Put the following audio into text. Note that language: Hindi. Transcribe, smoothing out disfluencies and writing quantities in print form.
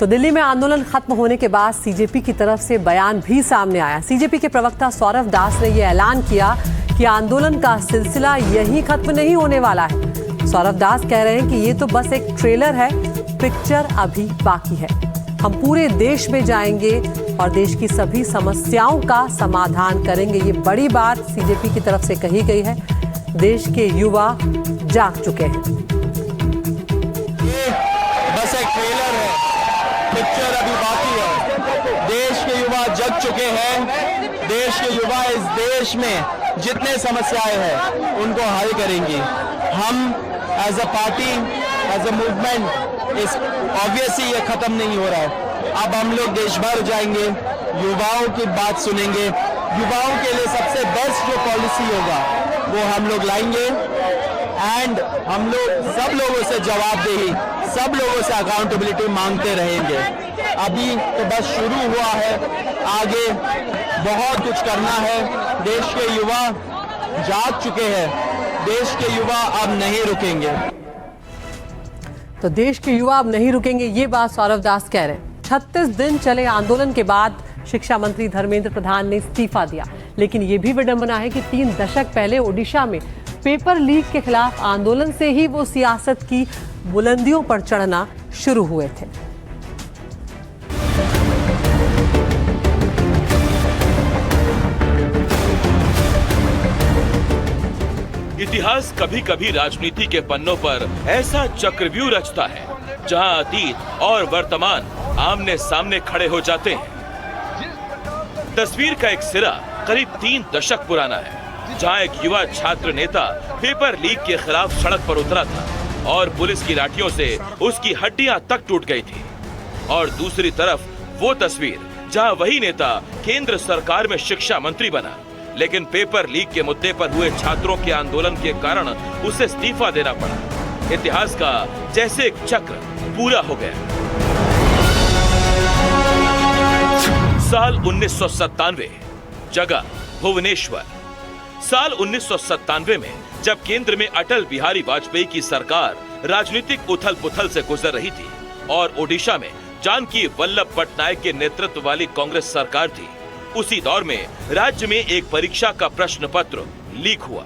तो दिल्ली में आंदोलन खत्म होने के बाद सीजेपी की तरफ से बयान भी सामने आया। सीजेपी के प्रवक्ता सौरभ दास ने यह ऐलान किया कि आंदोलन का सिलसिला यहीं खत्म नहीं होने वाला है। सौरभ दास कह रहे हैं कि ये तो बस एक ट्रेलर है, पिक्चर अभी बाकी है। हम पूरे देश में जाएंगे और देश की सभी समस्याओं का समाधान करेंगे। ये बड़ी बात सीजेपी की तरफ से कही गई है। देश के युवा जाग चुके हैं। बस एक ट्रेलर है, पिक्चर अभी बाकी है। देश के युवा जग चुके हैं। देश के युवा इस देश में जितने समस्याएं हैं उनको हल करेंगे। हम as a party, as a movement, इस ऑब्वियसली ये खत्म नहीं हो रहा है। अब हम लोग देश भर जाएंगे, युवाओं की बात सुनेंगे। युवाओं के लिए सबसे बेस्ट जो पॉलिसी होगा वो हम लोग लाएंगे एंड हम लोग सब लोगों से जवाबदेही, सब लोगों से अकाउंटेबिलिटी मांगते रहेंगे। अभी तो बस शुरू हुआ है, आगे बहुत कुछ करना है। देश के युवा जाग चुके हैं, देश के युवा अब नहीं रुकेंगे। तो देश के युवा अब नहीं रुकेंगे, ये बात सौरभ दास कह रहे हैं। 36 दिन चले आंदोलन के बाद शिक्षा मंत्री धर्मेंद्र प्रधान ने इस्तीफा दिया, लेकिन ये भी विडंबना है कि 3 दशक पहले ओडिशा में पेपर लीक के खिलाफ आंदोलन से ही वो सियासत की बुलंदियों पर चढ़ना शुरू हुए थे। इतिहास कभी कभी राजनीति के पन्नों पर ऐसा चक्रव्यूह रचता है जहां अतीत और वर्तमान आमने सामने खड़े हो जाते हैं। तस्वीर का एक सिरा करीब 3 दशक पुराना है, जहां एक युवा छात्र नेता पेपर लीक के खिलाफ सड़क पर उतरा था और पुलिस की लाठियों से उसकी हड्डियां तक टूट गई थी। और दूसरी तरफ वो तस्वीर जहां वही नेता केंद्र सरकार में शिक्षा मंत्री बना, लेकिन पेपर लीक के मुद्दे पर हुए छात्रों के आंदोलन के कारण उसे इस्तीफा देना पड़ा। इतिहास का जैसे एक चक्र पूरा हो गया। साल 1997, जगह भुवनेश्वर। साल 1997 में जब केंद्र में अटल बिहारी वाजपेयी की सरकार राजनीतिक उथल पुथल से गुजर रही थी और ओडिशा में जानकी वल्लभ पटनायक के नेतृत्व वाली कांग्रेस सरकार थी, उसी दौर में राज्य में एक परीक्षा का प्रश्न पत्र लीक हुआ।